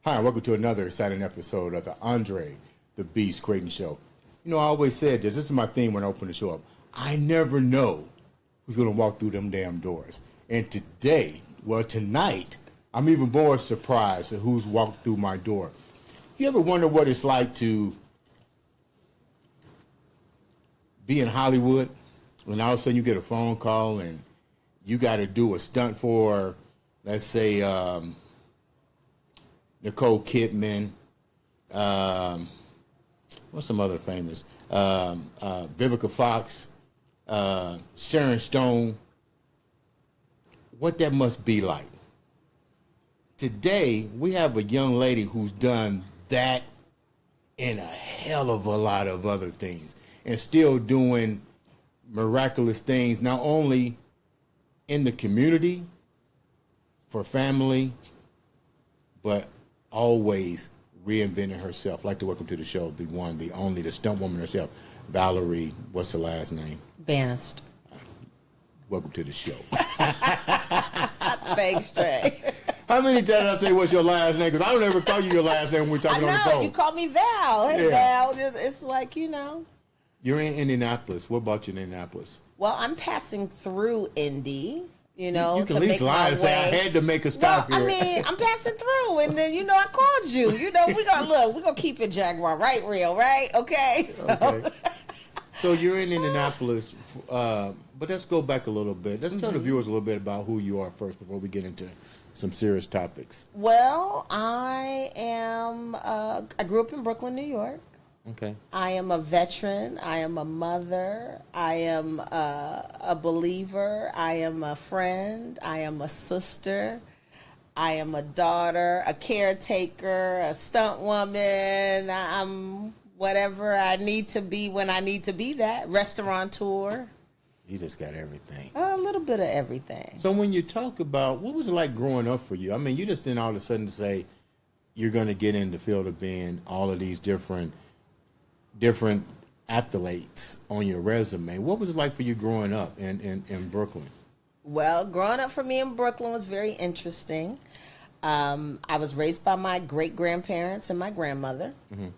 Hi, welcome to another exciting episode of the Andre The Beast Crayton Show. You know, I always said this is my theme when I open the show up. I never know who's going to walk through them damn doors. And tonight, I'm even more surprised at who's walked through my door. You ever wonder what it's like to be in Hollywood when all of a sudden you get a phone call and you got to do a stunt for, let's say, Nicole Kidman, what's some other famous? Vivica Fox, Sharon Stone. What that must be like. Today, we have a young lady who's done that and a hell of a lot of other things and still doing miraculous things, not only in the community, for family, but always reinventing herself. I'd like to welcome to the show the one, the only, the stunt woman herself, Valerie, what's the last name? Banister. Welcome to the show. Thanks, Trey. How many times I say what's your last name? Because I don't ever call you your last name when we're talking on the phone. You call me Val. Hey, Yeah. Val. It's like, you know. You're in Indianapolis. What about you in Indianapolis? Well, I'm passing through Indy, you know, You can to at make least lie my and say, I way. had to make a stop Well, here. I mean, I'm passing through, and then, you know, I called you. You know, we're going to keep it Jaguar, right, real, right? Okay? So. Okay. So you're in Indianapolis, but let's go back a little bit. Let's tell the viewers a little bit about who you are first before we get into some serious topics. Well, I grew up in Brooklyn, New York. Okay. I am a veteran. I am a mother. I am a believer. I am a friend. I am a sister. I am a daughter, a caretaker, a stunt woman. I'm whatever I need to be when I need to be that. Restaurateur. You just got everything. A little bit of everything. So when you talk about, what was it like growing up for you? I mean, you just didn't all of a sudden say you're going to get in the field of being all of these different athletes on your resume. What was it like for you growing up in Brooklyn? Well, growing up for me in Brooklyn was very interesting. I was raised by my great-grandparents and my grandmother. Mm-hmm.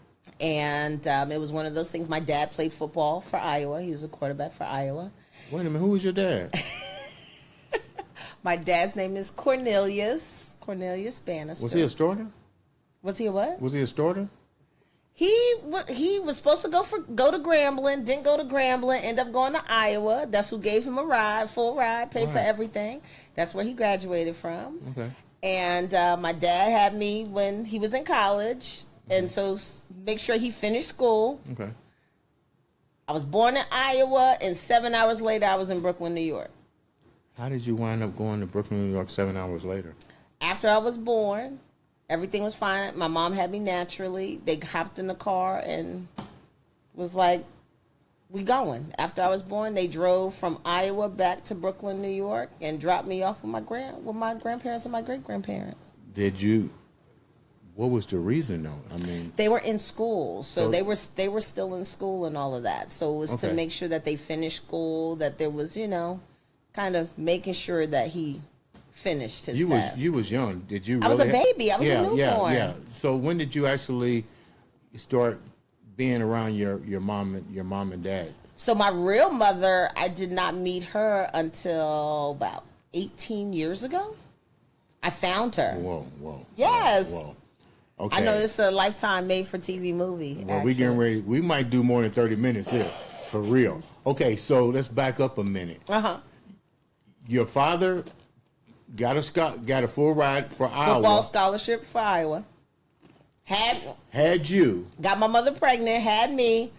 And it was one of those things. My dad played football for Iowa. He was a quarterback for Iowa. Wait a minute, who was your dad? My dad's name is Cornelius Banister. Was he a starter? Was he a what? Was he a starter? He was supposed to go to Grambling, didn't go to Grambling, ended up going to Iowa. That's who gave him a ride, full ride, paid for everything. That's where he graduated from. Okay. And my dad had me when he was in college, and so make sure he finished school. Okay. I was born in Iowa, and 7 hours later, I was in Brooklyn, New York. How did you wind up going to Brooklyn, New York 7 hours later? After I was born, everything was fine. My mom had me naturally. They hopped in the car and was like, we going. After I was born, they drove from Iowa back to Brooklyn, New York, and dropped me off with my grandparents and my great-grandparents. What was the reason, though? I mean, they were in school, so they were still in school and all of that. So it was to make sure that they finished school, that there was, you know, kind of making sure that he finished his task. You was young. Did you? I was a baby. I was a newborn. Yeah. So when did you actually start being around your mom and dad? So my real mother, I did not meet her until about 18 years ago. I found her. Whoa. Yes. Whoa. Okay. I know it's a Lifetime made-for-TV movie. Well, we getting ready. We might do more than 30 minutes here, for real. Okay, so let's back up a minute. Your father got a full ride for Iowa. Football scholarship for Iowa. Had you. Got my mother pregnant. Had me.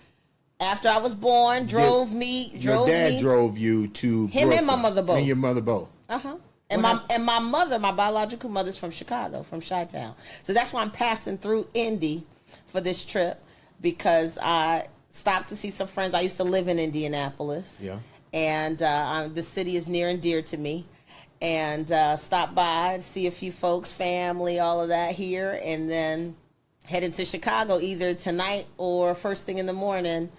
After I was born, drove me. Your dad drove you to him Brooklyn, and my mother both. And your mother both. And my mother, my biological mother's from Chicago, from Chi-Town. So that's why I'm passing through Indy for this trip, because I stopped to see some friends. I used to live in Indianapolis. Yeah. And the city is near and dear to me. And stopped by to see a few folks, family, all of that here. And then heading to Chicago either tonight or first thing in the morning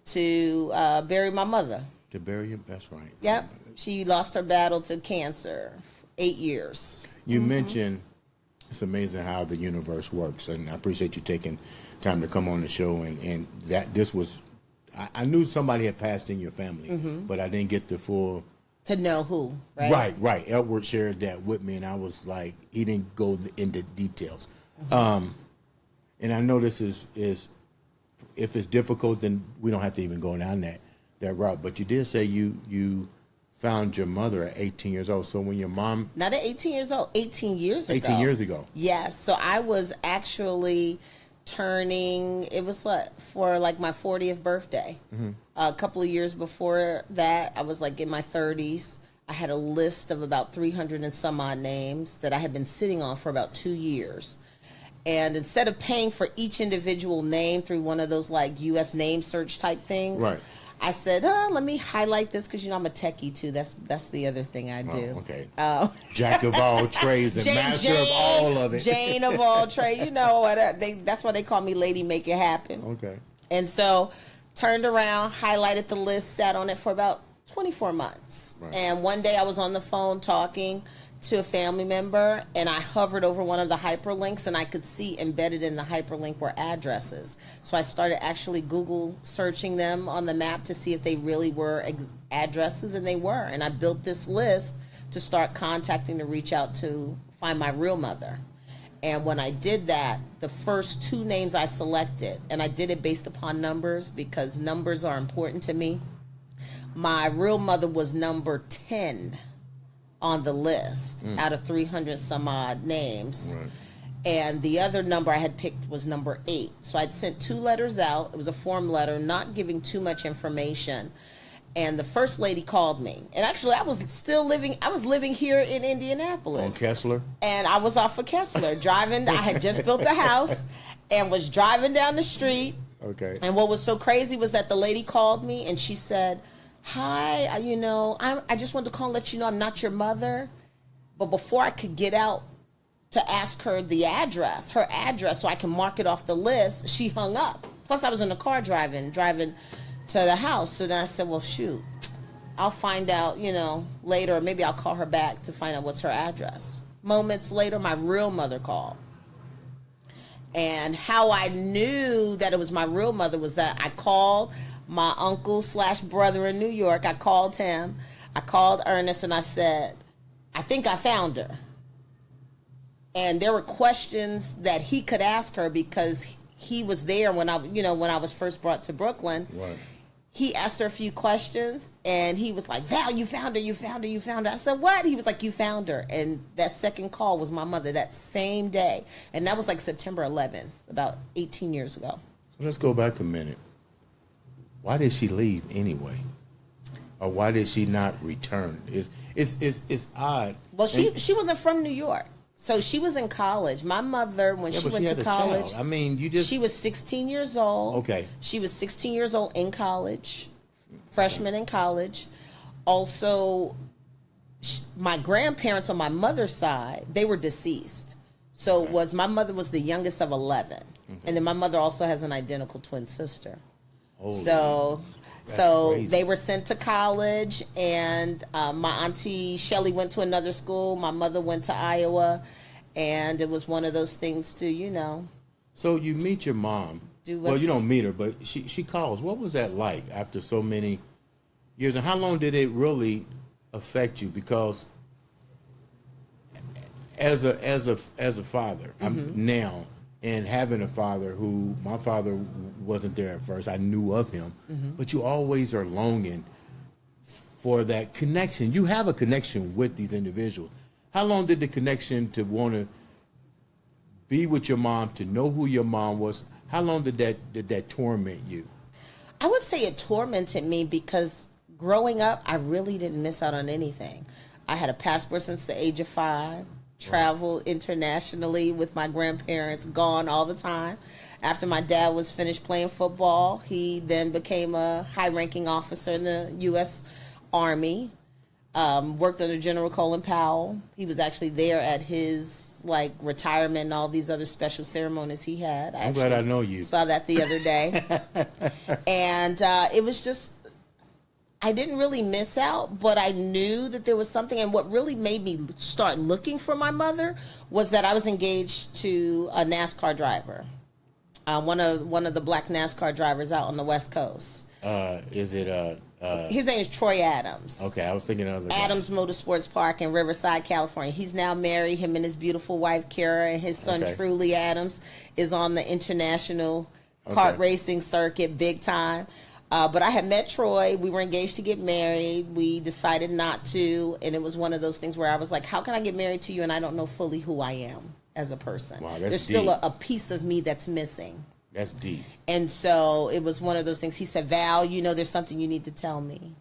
to bury my mother. To bury you? That's right. Yep. She lost her battle to cancer, 8 years. You mentioned It's amazing how the universe works, and I appreciate you taking time to come on the show. And that this was, I knew somebody had passed in your family, but I didn't get the full. To know who, right? Right. Edward shared that with me, and I was like, he didn't go into details. And I know this is if it's difficult, then we don't have to even go down that route. But you did say you found your mother at 18 years old. So when your mom... Not at 18 years old, 18 years ago. 18 years ago. Yes. So I was actually turning, it was for like my 40th birthday. A couple of years before that, I was like in my 30s. I had a list of about 300 and some odd names that I had been sitting on for about 2 years. And instead of paying for each individual name through one of those like U.S. name search type things, Right. I said, let me highlight this because, I'm a techie, too. That's the other thing I do. Oh, okay. Jack of all trades and master of all of it. Jane of all trades. You know what? That's why they call me Lady Make It Happen. Okay. And so turned around, highlighted the list, sat on it for about 24 months. Right. And one day I was on the phone talking to a family member, and I hovered over one of the hyperlinks, and I could see embedded in the hyperlink were addresses. So I started actually Google searching them on the map to see if they really were addresses, and they were. And I built this list to start contacting to reach out to find my real mother. And when I did that, the first 2 names I selected, and I did it based upon numbers because numbers are important to me. My real mother was number 10 on the list out of 300 some odd names. Right. And the other number I had picked was number 8. So I'd sent 2 letters out. It was a form letter, not giving too much information. And the first lady called me. And actually, I was living here in Indianapolis. On Kessler? And I was off of Kessler, driving. I had just built a house and was driving down the street. Okay. And what was so crazy was that the lady called me and she said, "Hi, I just wanted to call and let you know I'm not your mother." But before I could get out to ask her her address, so I can mark it off the list, she hung up. Plus, I was in the car driving to the house. So then I said, well, shoot, I'll find out, later. Or maybe I'll call her back to find out what's her address. Moments later, my real mother called. And how I knew that it was my real mother was that I called my uncle/brother in New York. I called him. I called Ernest and I said, I think I found her. And there were questions that he could ask her because he was there when I was first brought to Brooklyn. Right. He asked her a few questions and he was like, "Val, you found her, you found her, you found her." I said, "What?" He was like, "You found her." And that second call was my mother that same day. And that was like September 11th, about 18 years ago. So let's go back a minute. Why did she leave anyway? Or why did she not return? It's odd. Well, she wasn't from New York. So she was in college. My mother, when she went to college, I mean, she was 16 years old. Okay. She was 16 years old in college, freshman in college. Also, my grandparents on my mother's side, they were deceased. So my mother was the youngest of 11. Okay. And then my mother also has an identical twin sister. So crazy. They were sent to college, and my auntie Shelly went to another school. My mother went to Iowa, and it was one of those things to, So you meet your mom. Well, you don't meet her, but she calls. What was that like after so many years? And how long did it really affect you? Because as a father, I'm now. And having a father who, my father wasn't there at first, I knew of him, but you always are longing for that connection. You have a connection with these individuals. How long did the connection to want to be with your mom, to know who your mom was, how long did that torment you? I would say it tormented me because growing up, I really didn't miss out on anything. I had a passport since the age of 5. Traveled internationally with my grandparents, gone all the time. After my dad was finished playing football, he then became a high-ranking officer in the U.S. Army. Worked under General Colin Powell. He was actually there at his retirement and all these other special ceremonies he had. I'm glad I know you. Saw that the other day. And it was just, I didn't really miss out, but I knew that there was something. And what really made me start looking for my mother was that I was engaged to a NASCAR driver, one of the black NASCAR drivers out on the West Coast. Is it His name is Troy Adams. Okay, I was thinking of the Adams Motorsports Park in Riverside, California. He's now married. Him and his beautiful wife Kara, and his son Truly Adams is on the international kart racing circuit, big time. But I had met Troy. We were engaged to get married. We decided not to, and it was one of those things where I was like, "How can I get married to you and I don't know fully who I am as a person? Wow, There's still a piece of me that's missing." That's deep. And so it was one of those things. He said, "Val, there's something you need to tell me."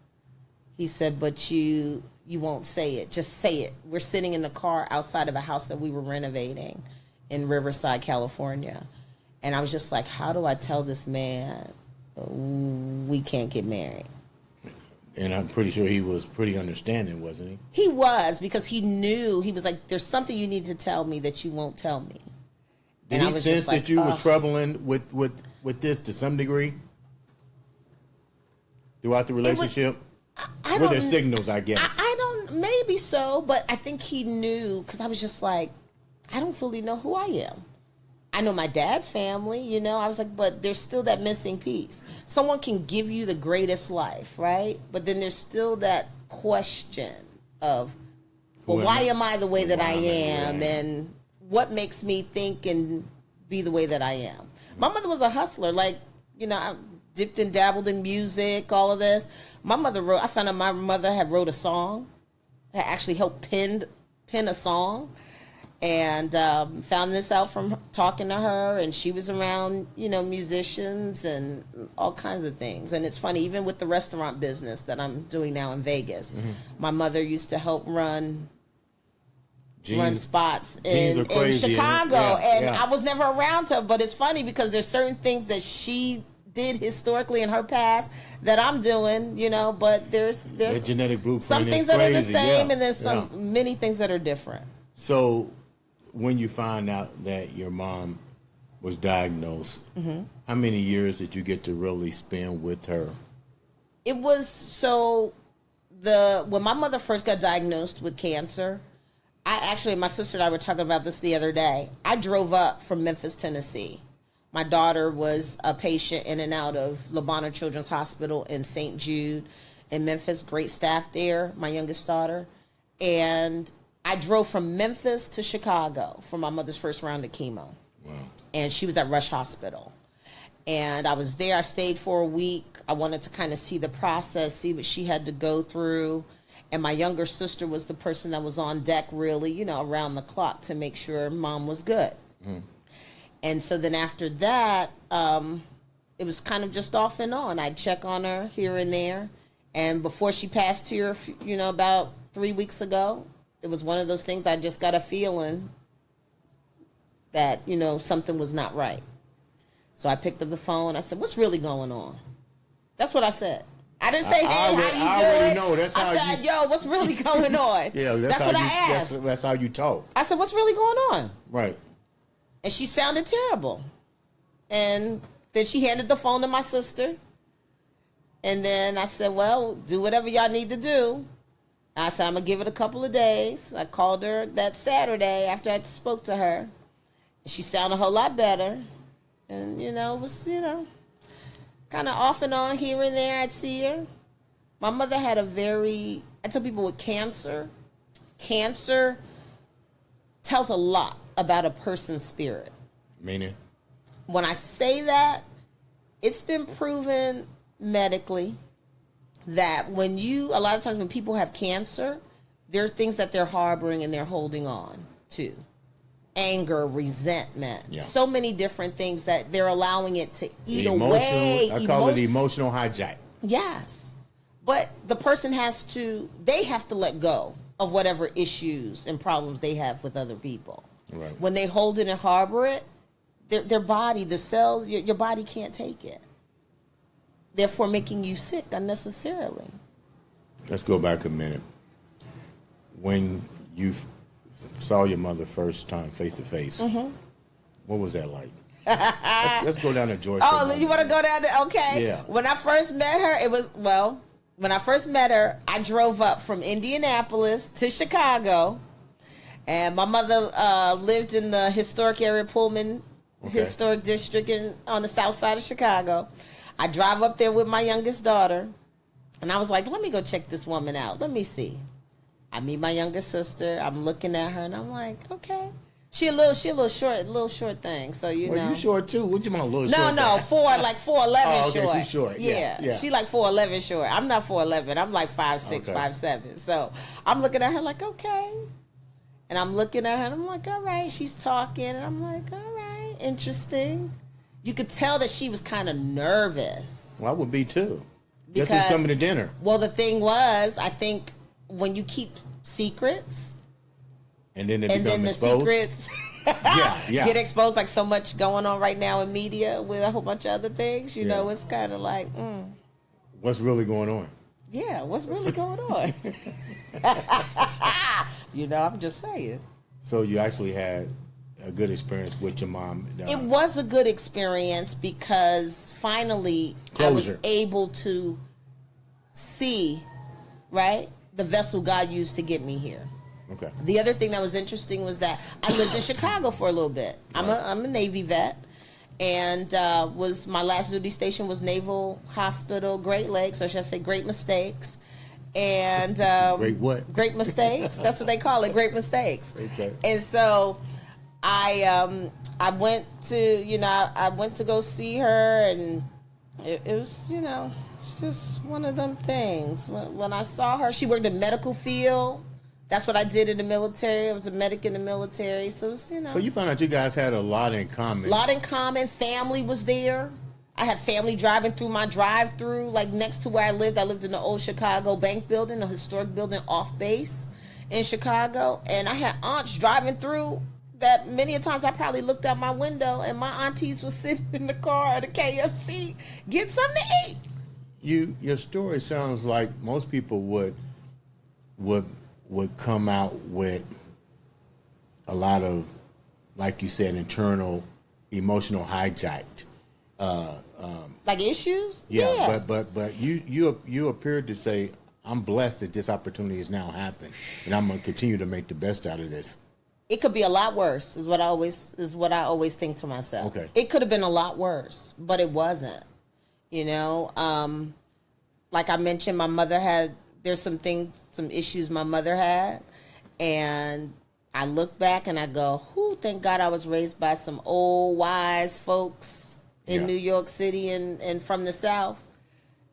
He said, "But you won't say it. Just say it." We're sitting in the car outside of a house that we were renovating in Riverside, California. And I was just like, how do I tell this man we can't get married? And I'm pretty sure he was pretty understanding, wasn't he? He was, because he knew. He was like, "There's something you need to tell me that you won't tell me." Did he sense that you was troubling with this to some degree throughout the relationship? Were there signals, I guess? I don't, maybe so, but I think he knew, because I was just like, I don't fully know who I am. I know my dad's family, I was like, but there's still that missing piece. Someone can give you the greatest life, right? But then there's still that question of, well, why am I the way that I am? And what makes me think and be the way that I am? My mother was a hustler. Like, I dipped and dabbled in music, all of this. My mother I found out my mother had wrote a song, had actually helped pen a song. And found this out from talking to her, and she was around, musicians and all kinds of things. And it's funny, even with the restaurant business that I'm doing now in Vegas, my mother used to help run spots in Chicago, I was never around her. But it's funny because there's certain things that she did historically in her past that I'm doing, But there's genetic blueprint. Some things that are the same, and there's many things that are different. So, when you find out that your mom was diagnosed, how many years did you get to really spend with her? It was when my mother first got diagnosed with cancer, my sister and I were talking about this the other day. I drove up from Memphis, Tennessee. My daughter was a patient in and out of Labana Children's Hospital in St. Jude in Memphis. Great staff there, my youngest daughter. And I drove from Memphis to Chicago for my mother's first round of chemo. Wow. And she was at Rush Hospital. And I was there. I stayed for a week. I wanted to kind of see the process, see what she had to go through. And my younger sister was the person that was on deck really, around the clock to make sure mom was good. And so then after that, it was kind of just off and on. I'd check on her here and there. And before she passed here, about 3 weeks ago, it was one of those things. I just got a feeling that, something was not right. So I picked up the phone. I said, "What's really going on?" That's what I said. I didn't say, "Hey, how you doing?" I already know. That's how I said, "Yo, what's really going on?" Yeah, that's what I asked. That's how you talk. I said, "What's really going on?" Right. And she sounded terrible. And then she handed the phone to my sister. And then I said, "Well, do whatever y'all need to do." I said, "I'm going to give it a couple of days." I called her that Saturday after I spoke to her. She sounded a whole lot better. And, it was, kind of off and on here and there. I'd see her. My mother had I tell people with cancer tells a lot about a person's spirit. Meaning? When I say that, it's been proven medically that a lot of times when people have cancer, there are things that they're harboring and they're holding on to. Anger, resentment, so many different things that they're allowing it to eat away. I call it emotional hijack. Yes. But the person they have to let go of whatever issues and problems they have with other people. Right. When they hold it and harbor it, their body, the cells, your body can't take it. Therefore making you sick unnecessarily. Let's go back a minute. When you saw your mother first time face to face, what was that like? let's go down to Georgia. Oh, you want to go down there? Okay. Yeah. When I first met her, it was, when I first met her, I drove up from Indianapolis to Chicago, and my mother lived in the historic area, Pullman Historic District on the south side of Chicago. I drive up there with my youngest daughter, and I was like, let me go check this woman out. Let me see. I meet my younger sister. I'm looking at her, and I'm like, okay. She a little short thing. So you know. You short too? What you mean a little short? No, 4'11" okay, short. She's short. Yeah. She like 4'11" short. I'm not 4'11". I'm like 5'6", 5'7". So I'm looking at her like, okay. And I'm looking at her and I'm like, all right. She's talking and I'm like, all right, interesting. You could tell that she was kind of nervous. Well, I would be too. Guess who's coming to dinner? Well, the thing was, I think when you keep secrets, and then the exposed? Secrets get exposed, like so much going on right now in media with a whole bunch of other things. You know, it's kind of like, what's really going on? Yeah, what's really going on? You know, I'm just saying. So you actually had a good experience with your mom. It was a good experience because finally I was able to see, right, the vessel God used to get me here. Okay. The other thing that was interesting was that I lived in Chicago for a little bit. I'm a Navy vet, and was my last duty station was Naval Hospital, Great Lakes, or should I say Great Mistakes. And Great what? Great Mistakes. That's what they call it, Great Mistakes. Okay. And so I went to go see her, and it was, you know, it's just one of them things. When I saw her, she worked in the medical field. That's what I did in the military. I was a medic in the military. So it was, you know. So you found out you guys had a lot in common. A lot in common. Family was there. I had family driving through my drive-through, like next to where I lived. I lived in the old Chicago Bank building, a historic building off base in Chicago. And I had aunts driving through that many a times I probably looked out my window and my aunties were sitting in the car at a KFC getting something to eat. Your story sounds like most people would come out with a lot of, like you said, internal emotional hijacked like issues. Yeah. But you appeared to say, I'm blessed that this opportunity has now happened, and I'm gonna continue to make the best out of this. It could be a lot worse, is what I always think to myself. Okay. It could have been a lot worse, but it wasn't. You know, like I mentioned, my mother there's some issues my mother had, and I look back and I go, thank God I was raised by some old wise folks in New York City and from the South.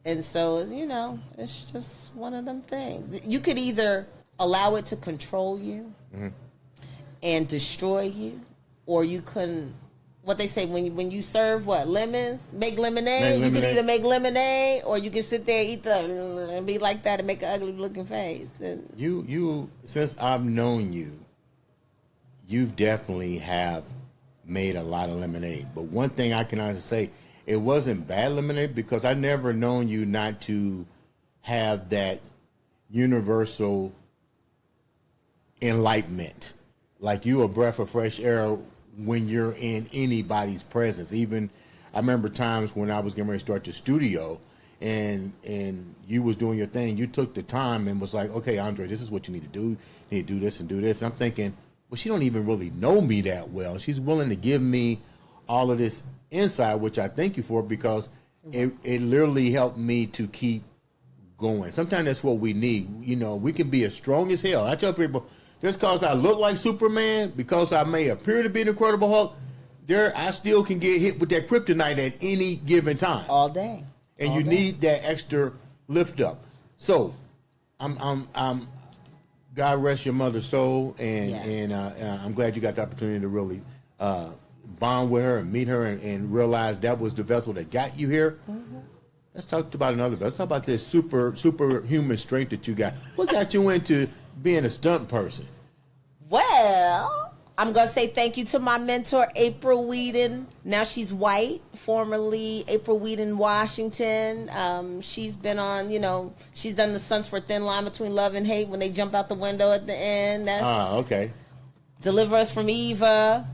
And so, you know, it's just one of them things. You could either allow it to control you and destroy you, or you couldn't. What they say, when you serve lemons, make lemonade. You can either make lemonade, or you can sit there, eat and be like that and make an ugly looking face. And you since I've known you, you've definitely have made a lot of lemonade. But one thing I can honestly say, it wasn't bad lemonade, because I never known you not to have that universal enlightenment. Like you a breath of fresh air when you're in anybody's presence. Even I remember times when I was getting ready to start the studio and you was doing your thing, you took the time and was like, okay, Andre, this is what you need to do. You need to do this and do this. And I'm thinking, well, she don't even really know me that well. She's willing to give me all of this insight, which I thank you for, because it literally helped me to keep going. Sometimes that's what we need. You know, we can be as strong as hell. I tell people, just because I look like Superman, because I may appear to be an Incredible Hulk, I still can get hit with that kryptonite at any given time. All day. And you need that extra lift up. So, I'm God rest your mother's soul, and I'm glad you got the opportunity to really bond with her and meet her and realize that was the vessel that got you here. Let's talk about another vessel. Let's talk about this superhuman strength that you got. What got you into being a stunt person? Well, I'm going to say thank you to my mentor, April Whedon. Now she's white, formerly April Whedon Washington. She's been on, she's done the Sons for Thin Line Between Love and Hate when they jump out the window at the end. That's okay. Deliver Us from Eva,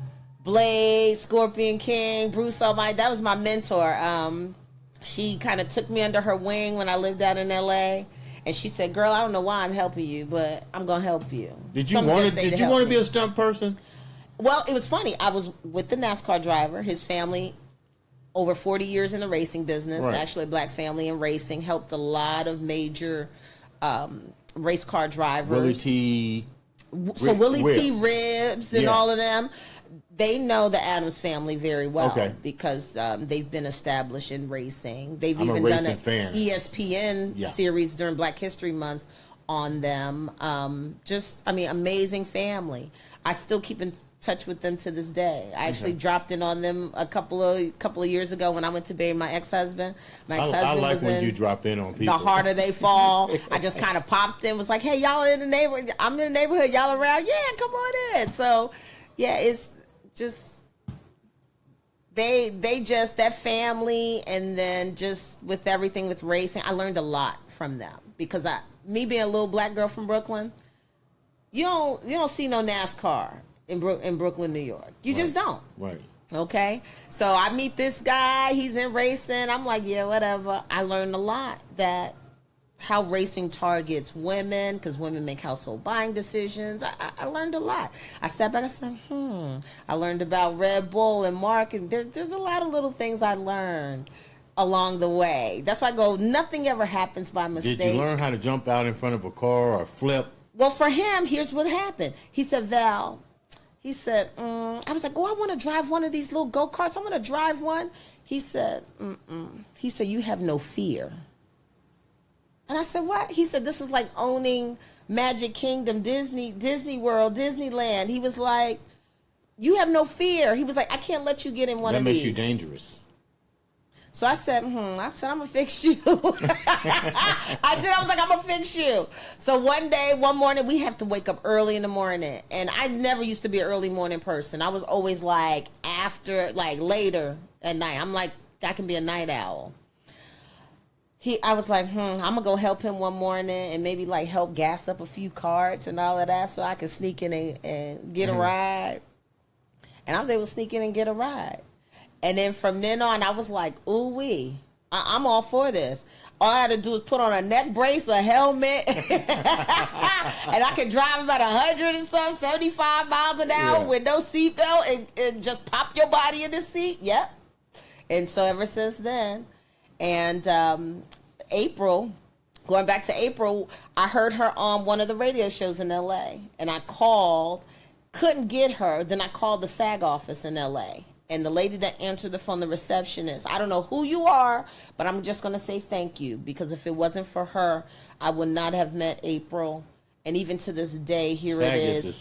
Blade, Scorpion King, Bruce Almighty. That was my mentor. she kind of took me under her wing when I lived out in L.A., and she said, "Girl, I don't know why I'm helping you, but I'm gonna help you." Did you want to be a stunt person? Well, it was funny. I was with the NASCAR driver. His family, over 40 years in the racing business, right. Actually a black family in racing, helped a lot of major race car drivers. Willie T. Ribbs and all of them. They know the Addams family very well because they've been established in racing. They've even done an ESPN series during Black History Month on them. Amazing family. I still keep in touch with them to this day. I actually dropped in on them a couple of years ago when I went to bury my ex-husband. I like when you drop in on people. The harder they fall. I just kind of popped in, was like, "Hey, y'all in the neighborhood? I'm in the neighborhood. Y'all around? Yeah, come on in." So, yeah, it's just they just that family, and then just with everything with racing, I learned a lot from them because me being a little black girl from Brooklyn, you don't see no NASCAR in Brooklyn, New York. You just don't. Right. Okay. So I meet this guy. He's in racing. I'm like, yeah, whatever. I learned a lot that how racing targets women because women make household buying decisions. I learned a lot. I sat back and said, I learned about Red Bull and marketing. There's a lot of little things I learned along the way. That's why I go, nothing ever happens by mistake. Did you learn how to jump out in front of a car or flip? Well, for him, here's what happened. He said, Val, he said, I was like, I want to drive one of these little go-karts. I want to drive one. He said, He said, you have no fear. And I said, what? He said, this is like owning Magic Kingdom, Disney World, Disneyland. He was like, you have no fear. He was like, I can't let you get in one of these. That makes you dangerous. So I said, I'm going to fix you. I did. I was like, I'm going to fix you. So one morning, we have to wake up early in the morning. And I never used to be an early morning person. I was always like later at night. I'm like, I can be a night owl. I was like, I'm going to go help him one morning and maybe like help gas up a few carts and all of that so I could sneak in and get a ride. And I was able to sneak in and get a ride. And then from then on, I was like, ooh-wee, I'm all for this. All I had to do is put on a neck brace, a helmet, and I could drive about 75 miles an hour with no seatbelt and just pop your body in the seat. Yep. And so ever since then, and going back to April, I heard her on one of the radio shows in L.A., and I called, couldn't get her. Then I called the SAG office in L.A., and the lady that answered the phone, the receptionist, I don't know who you are, but I'm just going to say thank you, because if it wasn't for her, I would not have met April. And even to this day, here SAG it is. Is the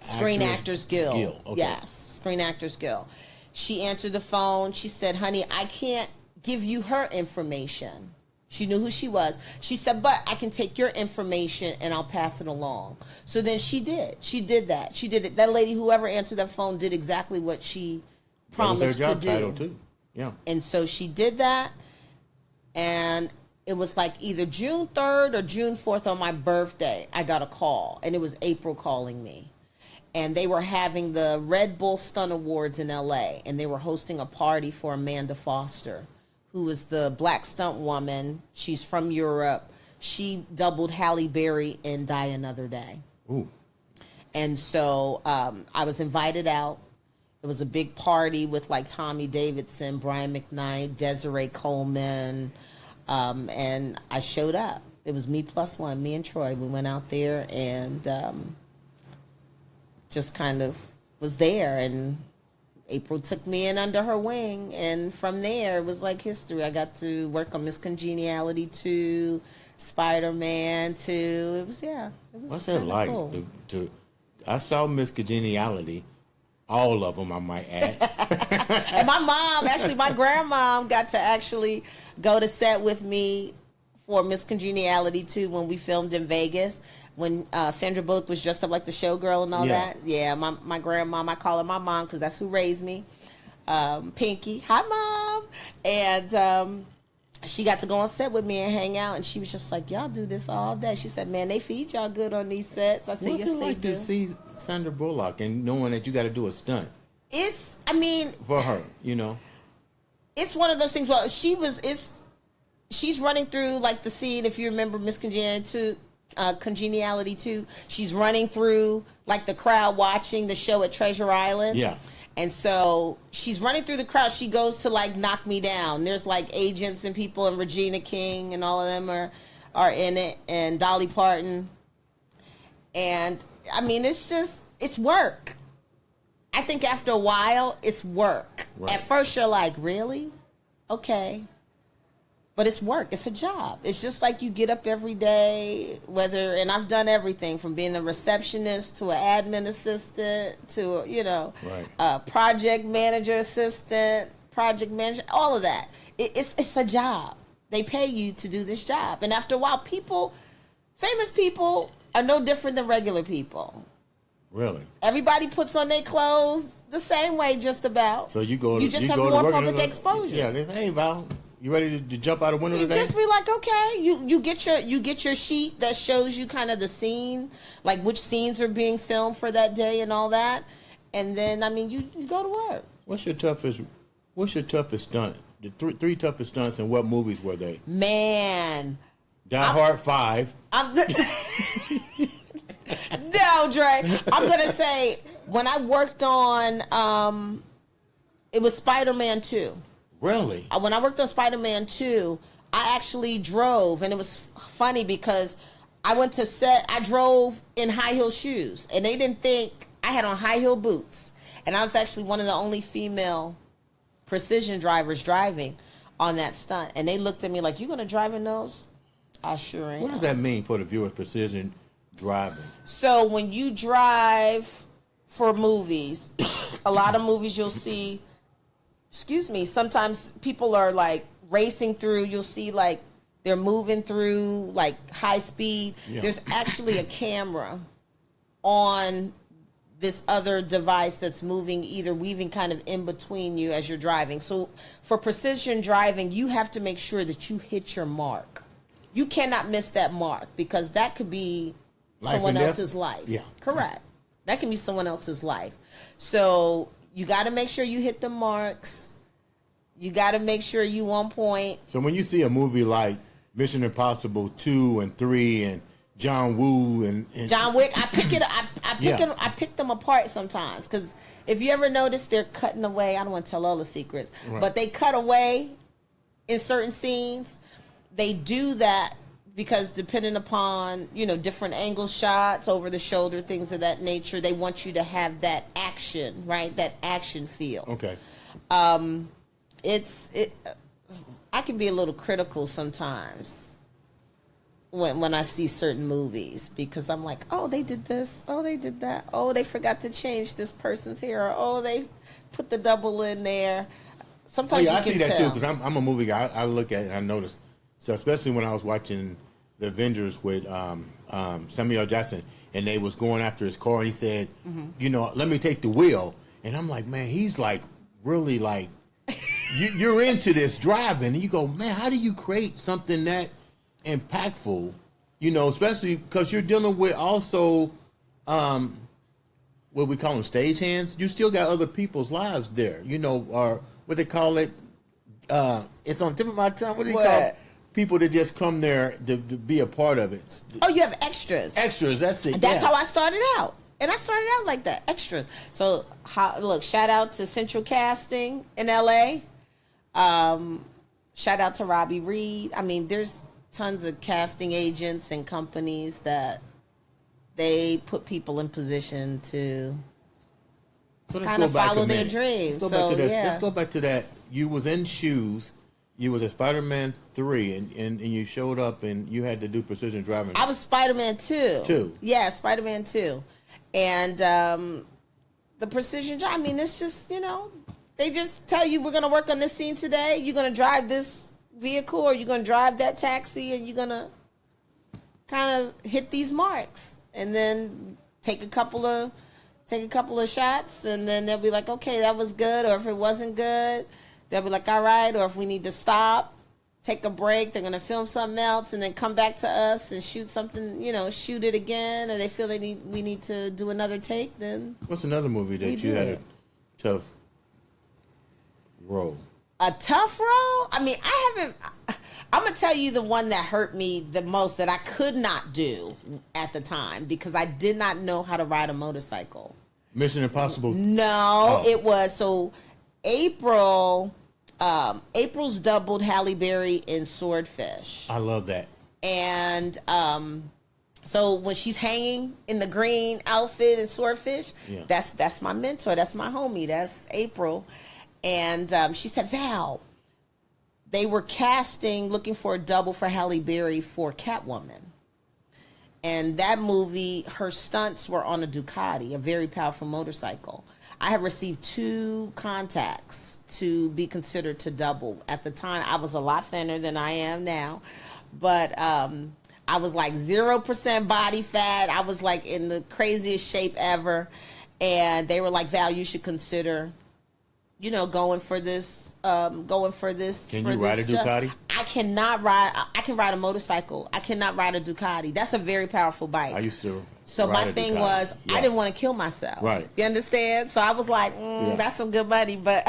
Screen Actors Guild. Okay. Yes, Screen Actors Guild. She answered the phone. She said, honey, I can't give you her information. She knew who she was. She said, but I can take your information and I'll pass it along. So then she did. She did that. She did it. That lady, whoever answered that phone, did exactly what she promised that was her job to do. title too. Yeah. And so she did that, and it was like either June 3rd or June 4th on my birthday, I got a call, and it was April calling me. And they were having the Red Bull Stunt Awards in LA, and they were hosting a party for Amanda Foster, who is the black stunt woman. She's from Europe. She doubled Halle Berry in Die Another Day. Ooh. And so I was invited out. It was a big party with like Tommy Davidson, Brian McKnight, Desiree Coleman, and I showed up. It was me plus one, me and Troy. We went out there and just kind of was there, and April took me in under her wing, and from there it was like history. I got to work on Miss Congeniality 2, Spider-Man 2. It was What's that like? Cool. I saw Miss Congeniality. All of them, I might add. And my mom, actually, my grandmom got to actually go to set with me for Miss Congeniality 2 when we filmed in Vegas. When Sandra Bullock was dressed up like the showgirl and all that. Yeah, my grandmom, I call her my mom because that's who raised me. Pinky, hi, Mom. And she got to go on set with me and hang out, and she was just like, y'all do this all day. She said, man, they feed y'all good on these sets. I said, What's yes, it like they do. to see Sandra Bullock and knowing that you got to do a stunt? For her, you know. it's one of those things. Well, she's running through like the scene. If you remember Miss Congeniality 2, she's running through like the crowd watching the show at Treasure Island. Yeah. And so she's running through the crowd. She goes to like Knock Me Down. There's like agents and people, and Regina King and all of them are in it, and Dolly Parton. And I mean, it's work. I think after a while, it's work. Right. At first, you're like, really? Okay. But it's work. It's a job. It's just like you get up every day, and I've done everything from being a receptionist to an admin assistant to, right. a project manager assistant, project manager, all of that. It's a job. They pay you to do this job. And after a while, famous people are no different than regular people. Really? Everybody puts on their clothes the same way, just about. So you just have more public exposure. Yeah, they say, hey, Val, you ready to jump out a window today? Just be like, okay. You get your sheet that shows you kind of the scene, like which scenes are being filmed for that day and all that. And then, I mean, you go to work. What's your toughest stunt? The three toughest stunts, and what movies were they? Man. Die Hard 5. No, Dre. I'm going to say, when I worked on, it was Spider-Man 2. Really? When I worked on Spider-Man 2, I actually drove, and it was funny because I went to set, I drove in high heel shoes, and they didn't think I had on high heel boots. And I was actually one of the only female precision drivers driving on that stunt. And they looked at me like, you going to drive in those? I sure am. What does that mean for the viewers, precision driving? So when you drive for movies, a lot of movies you'll see, sometimes people are like racing through, you'll see like they're moving through like high speed. Yeah. There's actually a camera on this other device that's weaving kind of in between you as you're driving. So for precision driving, you have to make sure that you hit your mark. You cannot miss that mark, because that could be someone else's life. Yeah. Correct. That can be someone else's life. So you got to make sure you hit the marks. You got to make sure you on point. So when you see a movie like Mission Impossible 2 and 3 and John Woo and John Wick, I pick them apart sometimes, because if you ever notice, they're cutting away. I don't want to tell all the secrets, right, but they cut away in certain scenes. They do that because depending upon, different angle shots, over the shoulder, things of that nature, they want you to have that action, right? That action feel. Okay. I can be a little critical sometimes when I see certain movies, because I'm like, oh, they did this, oh, they did that, oh, they forgot to change this person's hair, or oh, they put the double in there. Sometimes I see that too, because I'm a movie guy. I look at it and I notice. So especially when I was watching the Avengers with Samuel L. Jackson, and they was going after his car, and he said, let me take the wheel. And I'm like, man, he's like really like, you're into this driving. And you go, man, how do you create something that impactful? Especially because you're dealing with also what we call them stagehands. You still got other people's lives there, or what they call it. It's on the tip of my tongue. What do you call it? People that just come there to be a part of it. Oh, you have extras. Extras, that's it. That's how I started out. And I started out like that, extras. So, look, shout out to Central Casting in LA. Shout out to Robbie Reed. I mean, there's tons of casting agents and companies that they put people in position to kind of follow their dreams. Let's go back to that. You was in shoes. You was at Spider-Man 3, and you showed up, and you had to do precision driving. I was Spider-Man 2. 2? Yeah, Spider-Man 2. And the precision drive, I mean, it's just, they just tell you, we're going to work on this scene today. You're going to drive this vehicle, or you're going to drive that taxi, and you're going to kind of hit these marks. And then take a couple of shots, and then they'll be like, okay, that was good. Or if it wasn't good, they'll be like, all right. Or if we need to stop, take a break, they're going to film something else and then come back to us and shoot something, shoot it again. Or they feel we need to do another take, then. What's another movie that you had a tough role? A tough role? I mean, I'm going to tell you the one that hurt me the most that I could not do at the time because I did not know how to ride a motorcycle. Mission Impossible? No, it was. So April's doubled Halle Berry in Swordfish. I love that. And so when she's hanging in the green outfit in Swordfish, that's my mentor. That's my homie. That's April. And she said, Val, they were looking for a double for Halle Berry for Catwoman. And that movie, her stunts were on a Ducati, a very powerful motorcycle. I had received 2 contacts to be considered to double. At the time, I was a lot thinner than I am now. But I was like 0% body fat. I was like in the craziest shape ever. And they were like, Val, you should consider, going for this. Can you ride a Ducati? I cannot ride. I can ride a motorcycle. I cannot ride a Ducati. That's a very powerful bike. I used to. So my thing was, I didn't want to kill myself. Right. You understand? So I was like, that's some good money, but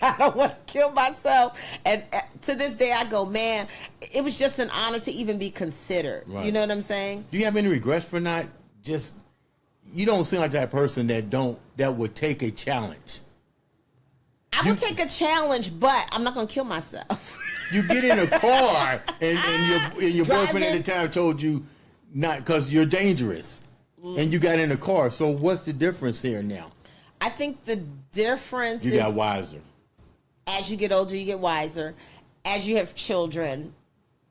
I don't want to kill myself. And to this day, I go, man, it was just an honor to even be considered. Right. You know what I'm saying? Do you have any regrets for not just? You don't seem like that person that would take a challenge. I would take a challenge, but I'm not going to kill myself. You get in a car and your boyfriend at the time told you not because you're dangerous, and you got in a car. So what's the difference here now? I think the difference is... You got wiser. As you get older, you get wiser. As you have children,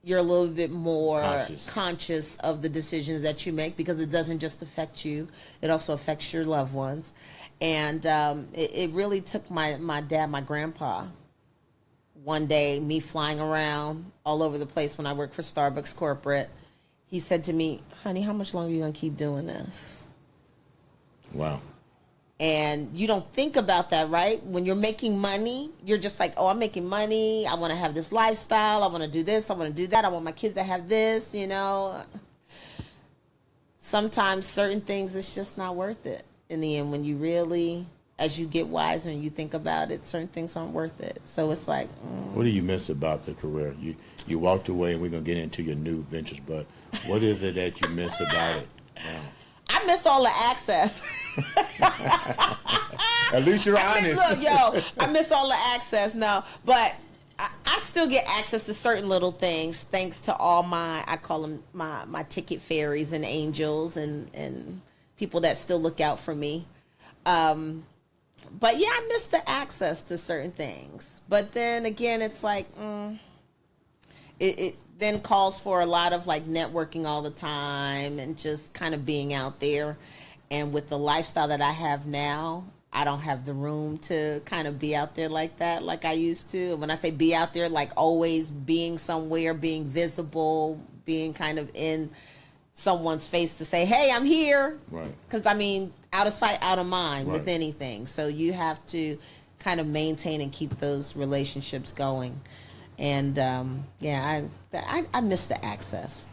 you're a little bit more conscious of the decisions that you make because it doesn't just affect you. It also affects your loved ones. And it really took my dad, my grandpa, one day, me flying around all over the place when I worked for Starbucks corporate. He said to me, honey, how much longer are you going to keep doing this? Wow. And you don't think about that, right? When you're making money, you're just like, oh, I'm making money. I want to have this lifestyle. I want to do this. I want to do that. I want my kids to have this, Sometimes certain things, it's just not worth it. In the end, when you really, as you get wiser and you think about it, certain things aren't worth it. So it's like... What do you miss about the career? You walked away, and we're going to get into your new ventures, but what is it that you miss about it now? I miss all the access. At least you're honest. I miss all the access now, but I still get access to certain little things thanks to all I call them my ticket fairies and angels and people that still look out for me. But yeah, I miss the access to certain things. But then again, it's like, it then calls for a lot of like networking all the time and just kind of being out there. And with the lifestyle that I have now, I don't have the room to kind of be out there like that, like I used to. And when I say be out there, like always being somewhere, being visible, being kind of in someone's face to say, hey, I'm here. Right. Because, I mean, out of sight, out of mind with anything. So you have to kind of maintain and keep those relationships going. And, I miss the access.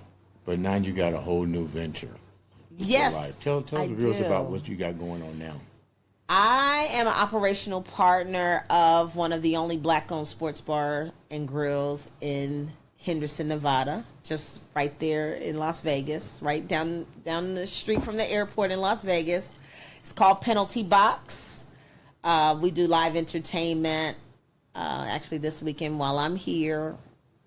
But now you got a whole new venture. Yes, Tell the viewers about what you got going on now. I am an operational partner of one of the only black-owned sports bar and grills in Henderson, Nevada, just right there in Las Vegas, right down the street from the airport in Las Vegas. It's called Penalty Box. We do live entertainment. Actually, this weekend while I'm here,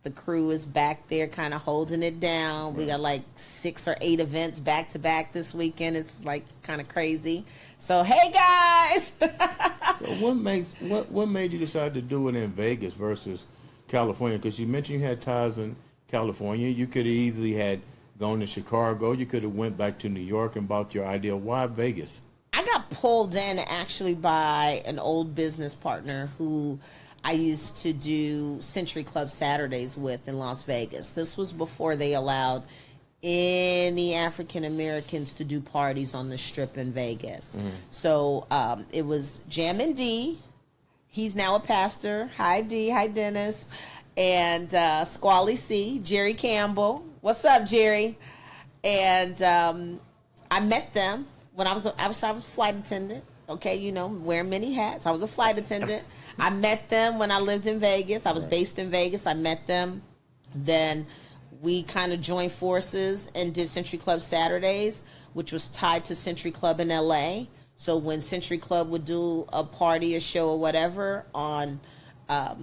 the crew is back there kind of holding it down. Right. We got like 6 or 8 events back to back this weekend. It's like kind of crazy. So, hey guys. So what made you decide to do it in Vegas versus California? Because you mentioned you had ties in California. You could have easily had gone to Chicago. You could have went back to New York and bought your idea. Why Vegas? I got pulled in actually by an old business partner who I used to do Century Club Saturdays with in Las Vegas. This was before they allowed any African Americans to do parties on the Strip in Vegas. Mm-hmm. So it was Jam and D. He's now a pastor. Hi, D. Hi, Dennis. And Squally C. Jerry Campbell. What's up, Jerry? And I met them when I was a flight attendant. Okay, you know, wearing many hats. I was a flight attendant. I met them when I lived in Vegas. I was based in Vegas. I met them. Then we kind of joined forces and did Century Club Saturdays, which was tied to Century Club in LA. So when Century Club would do a party, a show, or whatever on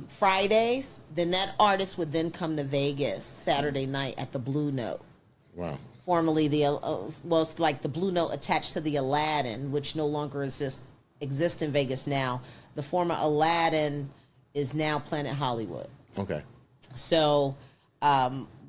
Fridays, then that artist would then come to Vegas Saturday night at the Blue Note. Wow. Formerly it's like the Blue Note attached to the Aladdin, which no longer exist in Vegas now. The former Aladdin is now Planet Hollywood. Okay. So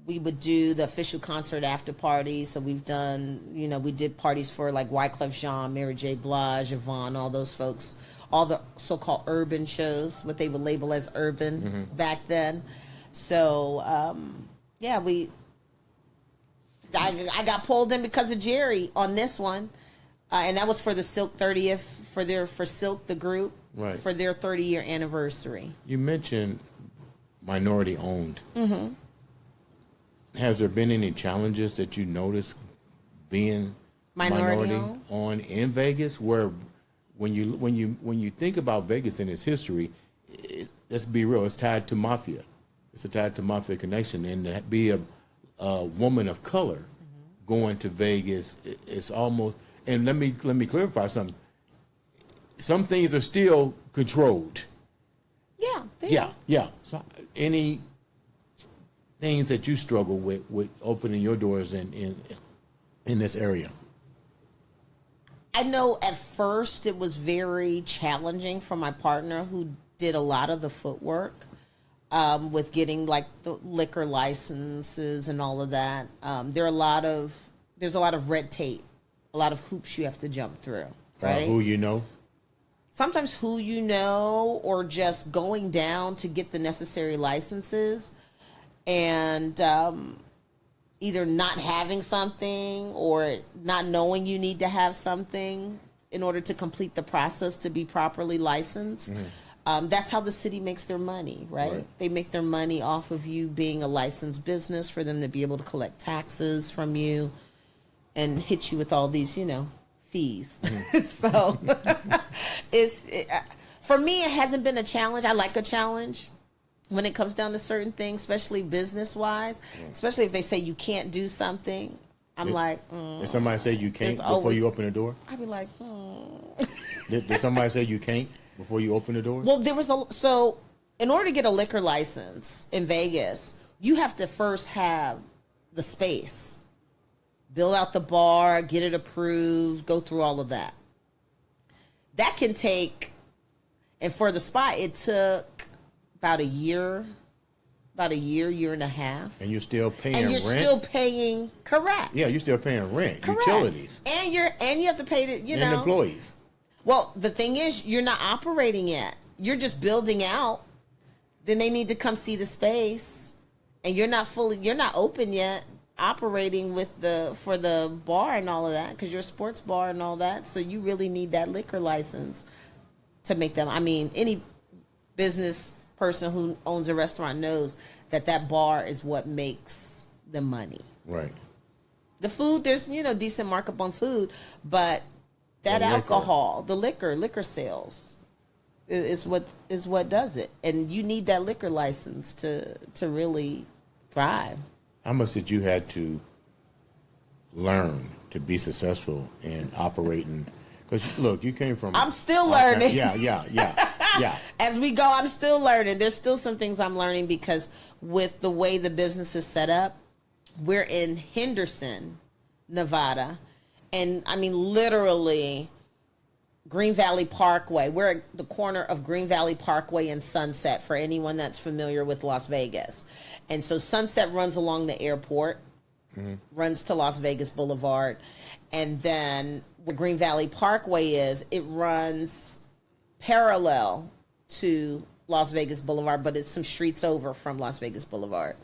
we would do the official concert after party. So we've done, you know, we did parties for like Wyclef Jean, Mary J. Blige, Yvonne, all those folks, all the so-called urban shows, what they would label as urban back then. So, yeah, I got pulled in because of Jerry on this one. And that was for the Silk 30th, for Silk, the group, for their 30-year anniversary. You mentioned minority owned. Mm-hmm. Has there been any challenges that you noticed being minority owned in Vegas? Where when you think about Vegas and its history, let's be real, it's tied to mafia. It's tied to mafia connection, and to be a woman of color going to Vegas, it's almost. And let me clarify something. Some things are still controlled. Yeah. Yeah. So any things that you struggle with opening your doors in this area? I know at first it was very challenging for my partner, who did a lot of the footwork with getting like the liquor licenses and all of that. There's a lot of red tape, a lot of hoops you have to jump through. Right? Who you know? Sometimes who you know, or just going down to get the necessary licenses, and either not having something or not knowing you need to have something in order to complete the process to be properly licensed. That's how the city makes their money, right? They make their money off of you being a licensed business, for them to be able to collect taxes from you and hit you with all these, you know, fees. So for me, it hasn't been a challenge. I like a challenge when it comes down to certain things, especially business-wise, especially if they say you can't do something. I'm like, Did somebody say you can't before you open the door? I'd be like, Did somebody say you can't before you open the door? Well, so in order to get a liquor license in Vegas, you have to first have the space, build out the bar, get it approved, go through all of that. That can take, and for the spot, it took about a year and a half. And you're still paying rent? And you're still paying, correct. Yeah, you're still paying rent, correct. Utilities. And you have to pay the, and employees. Well, the thing is, you're not operating yet. You're just building out. Then they need to come see the space. And you're not open yet, operating for the bar and all of that, because you're a sports bar and all that. So you really need that liquor license to make them. I mean, any business person who owns a restaurant knows that bar is what makes the money. Right. The food, there's, decent markup on food, but that alcohol, the liquor sales is what does it. And you need that liquor license to really thrive. How much did you had to learn to be successful in operating? Because, look, you came from... I'm still learning. Yeah. As we go, I'm still learning. There's still some things I'm learning, because with the way the business is set up, we're in Henderson, Nevada. And, I mean, literally, Green Valley Parkway. We're at the corner of Green Valley Parkway and Sunset, for anyone that's familiar with Las Vegas. And so Sunset runs along the airport, runs to Las Vegas Boulevard. And then where Green Valley Parkway is, it runs parallel to Las Vegas Boulevard, but it's some streets over from Las Vegas Boulevard.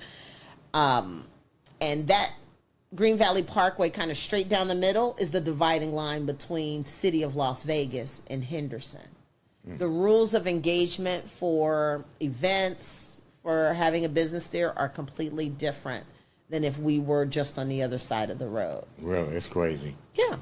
And that Green Valley Parkway, kind of straight down the middle, is the dividing line between City of Las Vegas and Henderson. The rules of engagement for events, for having a business there, are completely different than if we were just on the other side of the road. Really? It's crazy. Yeah.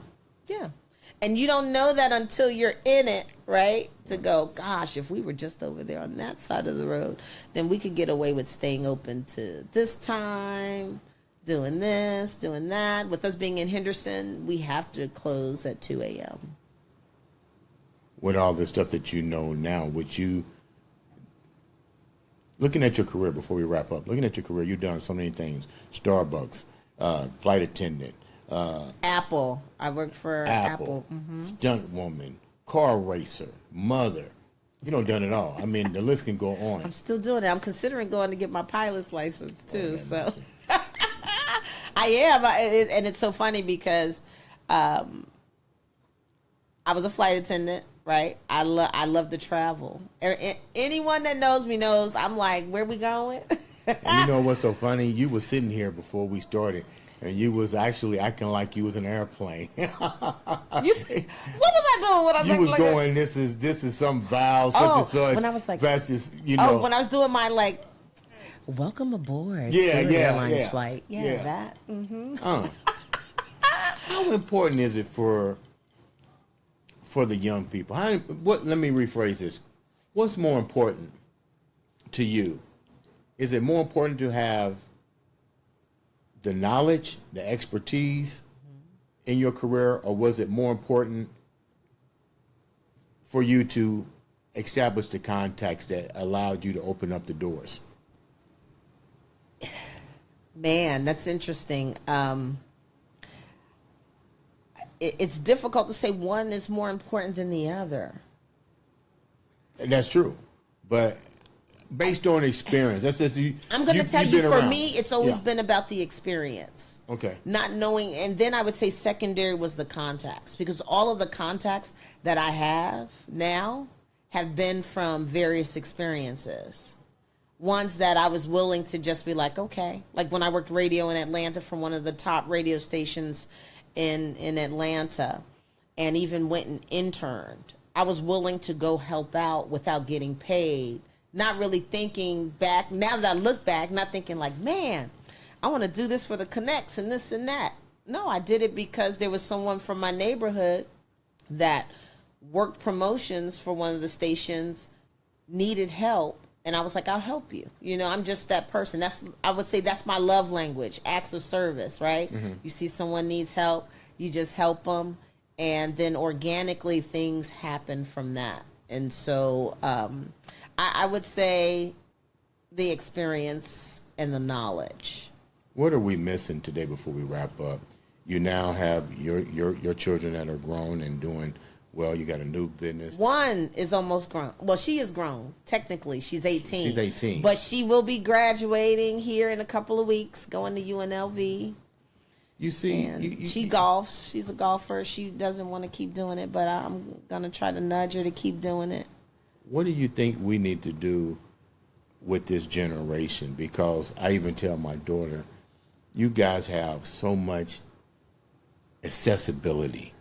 And you don't know that until you're in it, right? To go, gosh, if we were just over there on that side of the road, then we could get away with staying open to this time, doing this, doing that. With us being in Henderson, we have to close at 2 a.m. With all the stuff that you know now, would you, looking at your career before we wrap up, looking at your career, you've done so many things. Starbucks, flight attendant. Apple. I worked for Apple. Stunt woman, car racer, mother. You know, done it all. I mean, the list can go on. I'm still doing it. I'm considering going to get my pilot's license too. So I am, and it's so funny because I was a flight attendant. Right, I love to travel. Anyone that knows me knows I'm like, where we going? And you know what's so funny? You were sitting here before we started, and you was actually acting like you was an airplane. You see, what was I doing? What I you was going. This is some vow such and such. When I was like, that's just, you know. when I was doing my like, welcome aboard. Spirit Airlines flight. That. How important is it for the young people? Let me rephrase this. What's more important to you? Is it more important to have the knowledge, the expertise in your career, or was it more important for you to establish the contacts that allowed you to open up the doors? Man, that's interesting. It's difficult to say one is more important than the other. That's true, but based on experience, that's just you. I'm going to tell you, for around. me, it's always been about the experience. Okay. Not knowing, and then I would say secondary was the contacts, because all of the contacts that I have now have been from various experiences. Ones that I was willing to just be like, okay. Like when I worked radio in Atlanta from one of the top radio stations in Atlanta, and even went and interned. I was willing to go help out without getting paid, not really thinking back. Now that I look back, not thinking like, man, I want to do this for the connects and this and that. No, I did it because there was someone from my neighborhood that worked promotions for one of the stations, needed help, and I was like, I'll help you. You know, I'm just that person. I would say that's my love language, acts of service, right? Mm-hmm. You see someone needs help, you just help them, and then organically things happen from that. And so I would say the experience and the knowledge. What are we missing today before we wrap up? You now have your children that are grown and doing well. You got a new business. One is almost grown. Well, she is grown. Technically, she's 18. She's 18. But she will be graduating here in a couple of weeks, going to UNLV. You see, she golfs. She's a golfer. She doesn't want to keep doing it, but I'm going to try to nudge her to keep doing it. What do you think we need to do with this generation? Because I even tell my daughter, you guys have so much accessibility.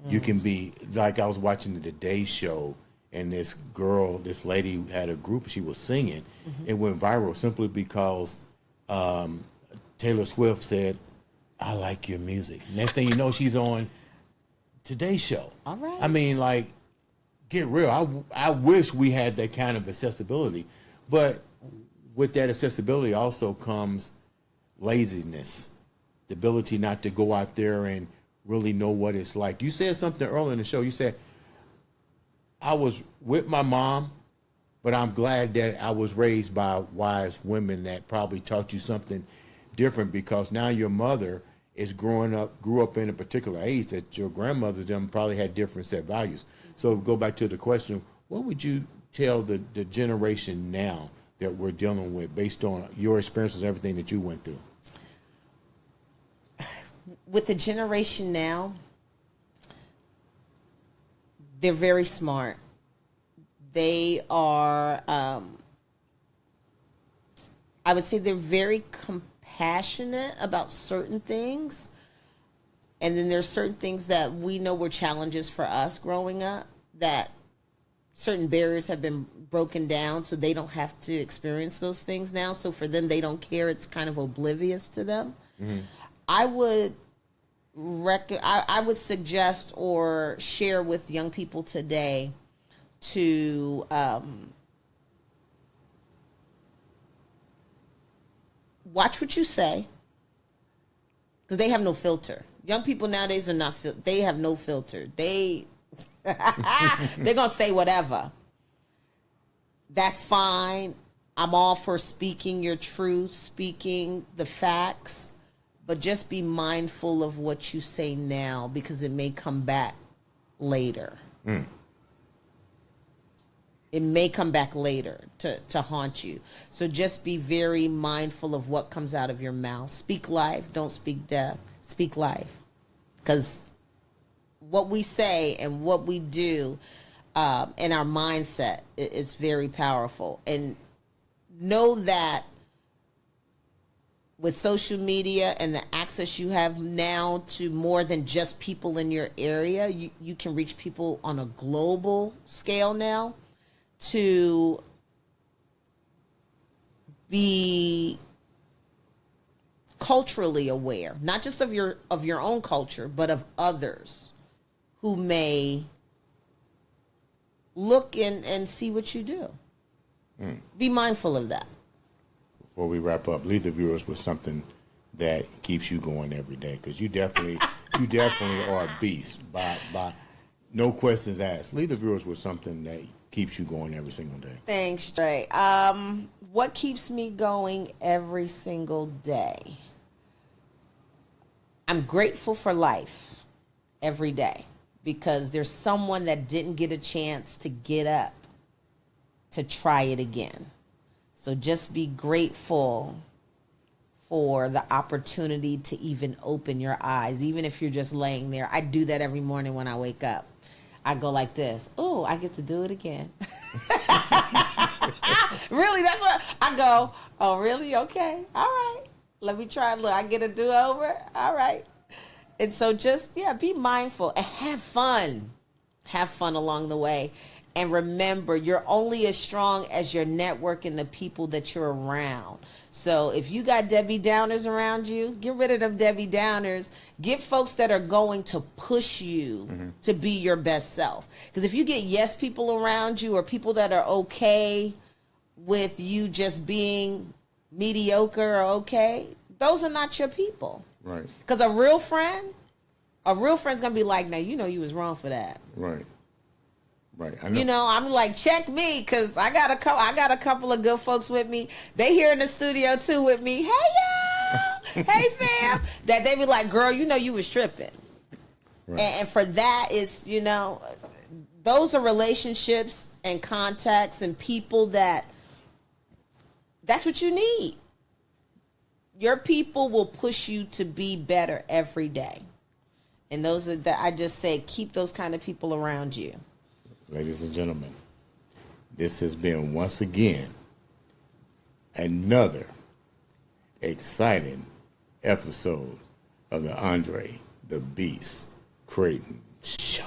You can be, like I was watching the Today Show, and this lady had a group, she was singing. It went viral simply because Taylor Swift said, I like your music. Next thing you know, she's on Today Show. All right. I mean, like, get real. I wish we had that kind of accessibility. But with that accessibility also comes laziness, the ability not to go out there and really know what it's like. You said something earlier in the show. You said, I was with my mom, but I'm glad that I was raised by wise women that probably taught you something different, because now your mother is grew up in a particular age that your grandmother them probably had different set values. So go back to the question, what would you tell the generation now that we're dealing with based on your experiences and everything that you went through? With the generation now, they're very smart. They are, I would say they're very compassionate about certain things. And then there's certain things that we know were challenges for us growing up, that certain barriers have been broken down so they don't have to experience those things now. So for them, they don't care. It's kind of oblivious to them. Mm-hmm. I would I would suggest or share with young people today to watch what you say, because they have no filter. Young people nowadays are not. They have no filter. They're gonna say whatever. That's fine. I'm all for speaking your truth, speaking the facts, but just be mindful of what you say now, because it may come back later. It may come back later to haunt you. So just be very mindful of what comes out of your mouth. Speak life, don't speak death. Speak life. Because what we say and what we do and our mindset is very powerful. And know that with social media and the access you have now to more than just people in your area, you can reach people on a global scale now. To be culturally aware, not just of your own culture, but of others who may look and see what you do. Be mindful of that. Before we wrap up, leave the viewers with something that keeps you going every day, because you definitely are a beast. By no questions asked. Leave the viewers with something that keeps you going every single day. Thanks, Trey. What keeps me going every single day? I'm grateful for life every day, because there's someone that didn't get a chance to get up to try it again. So just be grateful for the opportunity to even open your eyes, even if you're just laying there. I do that every morning when I wake up. I go like this. Oh, I get to do it again. Really, that's what I go. Oh, really? Okay. All right. Let me try. Look, I get a do-over. All right. And so just, be mindful and have fun. Have fun along the way. And remember, you're only as strong as your network and the people that you're around. So if you got Debbie Downers around you, get rid of them Debbie Downers. Get folks that are going to push you to be your best self. Because if you get yes people around you, or people that are okay with you just being mediocre or okay, those are not your people. Right. Because a real friend's going to be like, now, you was wrong for that. Right. Right. I know. I'm like, check me, because I got a couple of good folks with me. They here in the studio too with me. Hey y'all, hey fam. That they be like, girl, you was tripping. Right. And for that, it's those are relationships and contacts and people that's what you need. Your people will push you to be better every day, and those are that I just say, keep those kind of people around you. Ladies and gentlemen, this has been once again another exciting episode of the Andre the Beast Crayton Show.